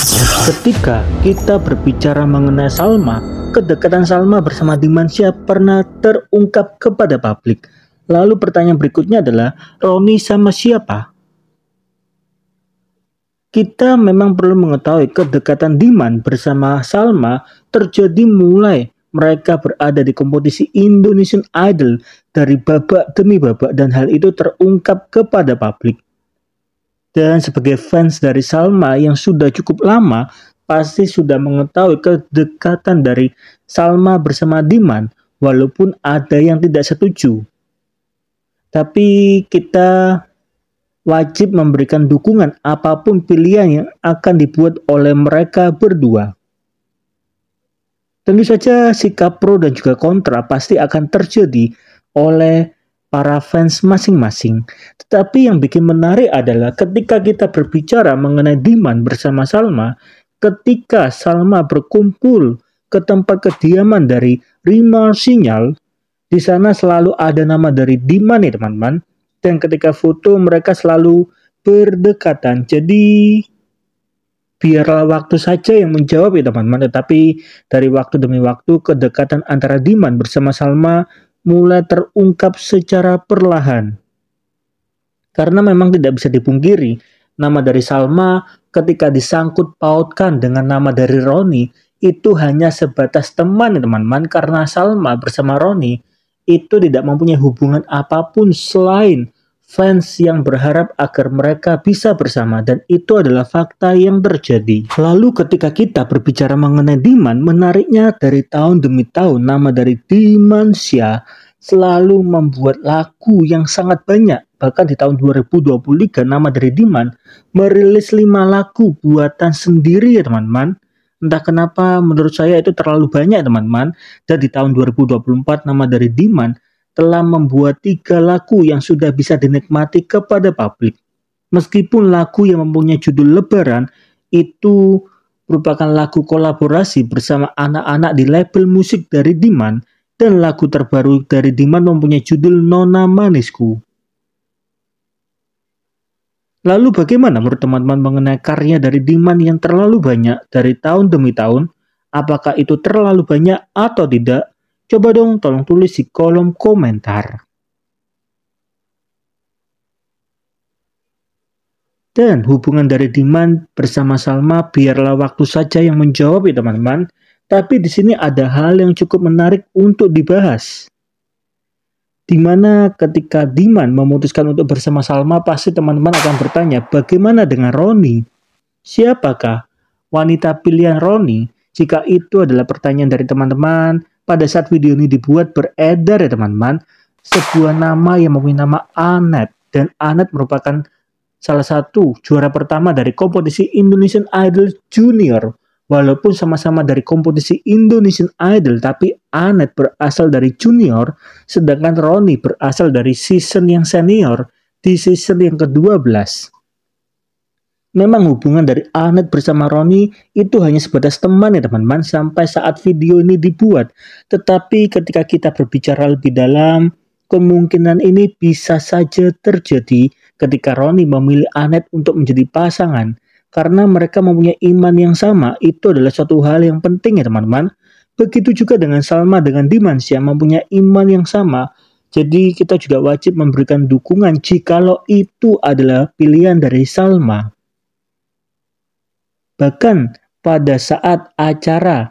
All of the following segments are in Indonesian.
Ketika kita berbicara mengenai Salma, kedekatan Salma bersama Dimansyah pernah terungkap kepada publik. Lalu pertanyaan berikutnya adalah, Roni sama siapa? Kita memang perlu mengetahui kedekatan Diman bersama Salma terjadi mulai mereka berada di kompetisi Indonesian Idol dari babak demi babak, dan hal itu terungkap kepada publik. Dan sebagai fans dari Salma yang sudah cukup lama, pasti sudah mengetahui kedekatan dari Salma bersama Diman, walaupun ada yang tidak setuju. Tapi kita wajib memberikan dukungan apapun pilihan yang akan dibuat oleh mereka berdua. Tentu saja sikap pro dan juga kontra pasti akan terjadi oleh para fans masing-masing. Tetapi yang bikin menarik adalah ketika kita berbicara mengenai Diman bersama Salma, ketika Salma berkumpul ke tempat kediaman dari Rima Sinyal, di sana selalu ada nama dari Diman nih teman-teman. Dan ketika foto mereka selalu berdekatan. Jadi biarlah waktu saja yang menjawab ya teman-teman. Tetapi dari waktu demi waktu kedekatan antara Diman bersama Salma mulai terungkap secara perlahan. Karena memang tidak bisa dipungkiri, nama dari Salma ketika disangkut pautkan dengan nama dari Roni, itu hanya sebatas teman ya teman-teman. Karena Salma bersama Roni itu tidak mempunyai hubungan apapun selain fans yang berharap agar mereka bisa bersama, dan itu adalah fakta yang terjadi. Lalu ketika kita berbicara mengenai Diman, menariknya dari tahun demi tahun nama dari Dimansyah selalu membuat lagu yang sangat banyak. Bahkan di tahun 2023 nama dari Diman merilis 5 lagu buatan sendiri ya teman-teman. Entah kenapa menurut saya itu terlalu banyak teman-teman. Dan di tahun 2024 nama dari Diman telah membuat 3 lagu yang sudah bisa dinikmati kepada publik. Meskipun lagu yang mempunyai judul Lebaran itu merupakan lagu kolaborasi bersama anak-anak di label musik dari Diman, dan lagu terbaru dari Diman mempunyai judul Nona Manisku. Lalu bagaimana menurut teman-teman mengenai karya dari Diman yang terlalu banyak dari tahun demi tahun? Apakah itu terlalu banyak atau tidak? Coba dong tolong tulis di kolom komentar. Dan hubungan dari Diman bersama Salma biarlah waktu saja yang menjawab ya teman-teman. Tapi di sini ada hal yang cukup menarik untuk dibahas. Dimana ketika Diman memutuskan untuk bersama Salma, pasti teman-teman akan bertanya, bagaimana dengan Roni? Siapakah wanita pilihan Roni? Jika itu adalah pertanyaan dari teman-teman, pada saat video ini dibuat beredar ya teman-teman, sebuah nama yang mempunyai nama Anet. Dan Anet merupakan salah satu juara pertama dari kompetisi Indonesian Idol Junior. Walaupun sama-sama dari kompetisi Indonesian Idol, tapi Anet berasal dari junior, sedangkan Roni berasal dari season yang senior, di season yang ke-12. Memang hubungan dari Anet bersama Roni itu hanya sebatas teman ya teman-teman sampai saat video ini dibuat. Tetapi ketika kita berbicara lebih dalam, kemungkinan ini bisa saja terjadi ketika Roni memilih Anet untuk menjadi pasangan. Karena mereka mempunyai iman yang sama, itu adalah suatu hal yang penting ya teman-teman. Begitu juga dengan Salma dengan Dimansyah mempunyai iman yang sama. Jadi kita juga wajib memberikan dukungan jikalau itu adalah pilihan dari Salma. Bahkan pada saat acara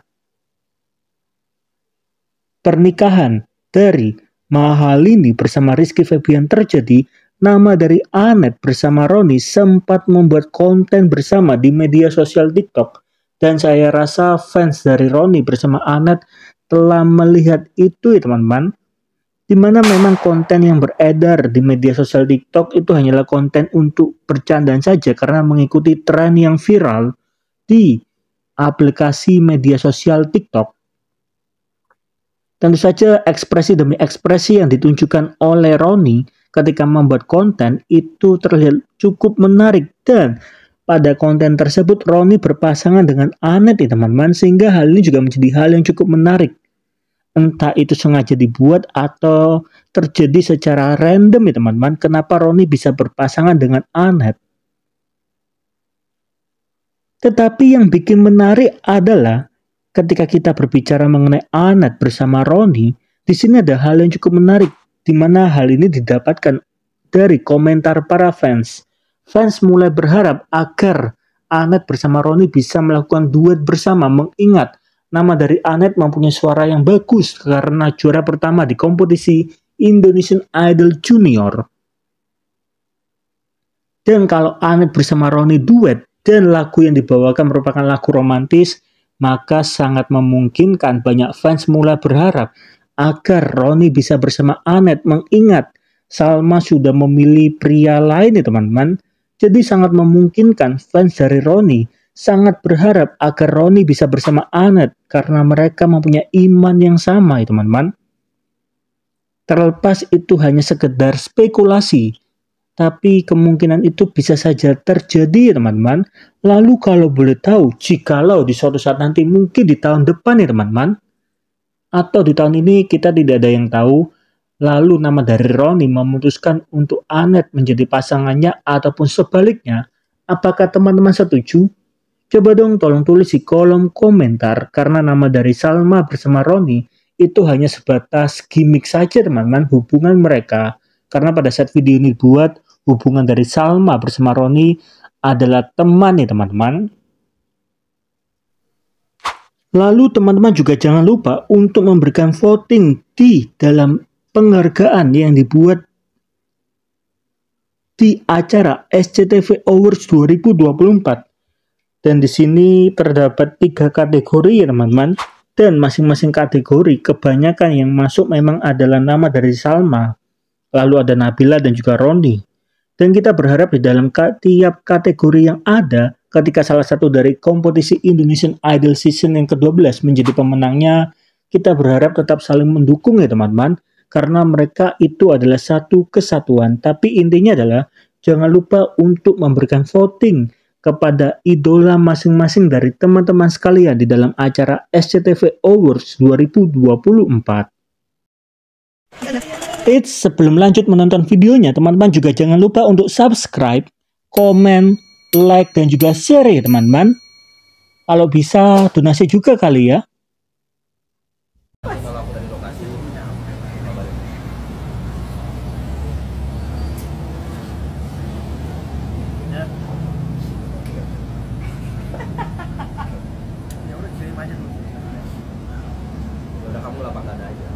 pernikahan dari Mahalini bersama Rizky Febian terjadi, nama dari Anet bersama Roni sempat membuat konten bersama di media sosial TikTok. Dan saya rasa fans dari Roni bersama Anet telah melihat itu ya teman-teman. Dimana memang konten yang beredar di media sosial TikTok itu hanyalah konten untuk bercandaan saja karena mengikuti tren yang viral di aplikasi media sosial TikTok. Tentu saja ekspresi demi ekspresi yang ditunjukkan oleh Roni ketika membuat konten itu terlihat cukup menarik, dan pada konten tersebut Roni berpasangan dengan Anet ya teman-teman, sehingga hal ini juga menjadi hal yang cukup menarik. Entah itu sengaja dibuat atau terjadi secara random ya teman-teman, kenapa Roni bisa berpasangan dengan Anet. Tetapi yang bikin menarik adalah ketika kita berbicara mengenai Annette bersama Ronnie, di sini ada hal yang cukup menarik, di mana hal ini didapatkan dari komentar para fans. Fans mulai berharap agar Annette bersama Ronnie bisa melakukan duet bersama, mengingat nama dari Annette mempunyai suara yang bagus karena juara pertama di kompetisi Indonesian Idol Junior. Dan kalau Annette bersama Ronnie duet dan lagu yang dibawakan merupakan lagu romantis, maka sangat memungkinkan banyak fans mulai berharap agar Ronnie bisa bersama Annette, mengingat Salma sudah memilih pria lain ya teman-teman. Jadi sangat memungkinkan fans dari Ronnie sangat berharap agar Ronnie bisa bersama Annette karena mereka mempunyai iman yang sama ya teman-teman. Terlepas itu hanya sekedar spekulasi, tapi kemungkinan itu bisa saja terjadi ya teman-teman. Lalu kalau boleh tahu, jikalau di suatu saat nanti mungkin di tahun depan ya teman-teman, atau di tahun ini kita tidak ada yang tahu, lalu nama dari Ronnie memutuskan untuk Annette menjadi pasangannya ataupun sebaliknya, apakah teman-teman setuju? Coba dong tolong tulis di kolom komentar, karena nama dari Salma bersama Ronnie itu hanya sebatas gimmick saja teman-teman, hubungan mereka. Karena pada saat video ini dibuat, hubungan dari Salma bersama Ronnie adalah teman ya teman-teman. Lalu teman-teman juga jangan lupa untuk memberikan voting di dalam penghargaan yang dibuat di acara SCTV Awards 2024. Dan di sini terdapat 3 kategori ya teman-teman. Dan masing-masing kategori kebanyakan yang masuk memang adalah nama dari Salma. Lalu ada Nabila dan juga Ronnie. Dan kita berharap di dalam tiap kategori yang ada, ketika salah satu dari kompetisi Indonesian Idol Season yang ke-12 menjadi pemenangnya, kita berharap tetap saling mendukung ya teman-teman. Karena mereka itu adalah satu kesatuan. Tapi intinya adalah jangan lupa untuk memberikan voting kepada idola masing-masing dari teman-teman sekalian di dalam acara SCTV Awards 2024. Sebelum lanjut menonton videonya, teman-teman juga jangan lupa untuk subscribe, komen, like, dan juga share ya teman-teman. Kalau bisa donasi juga kali ya. Udah kamu lapang dada aja.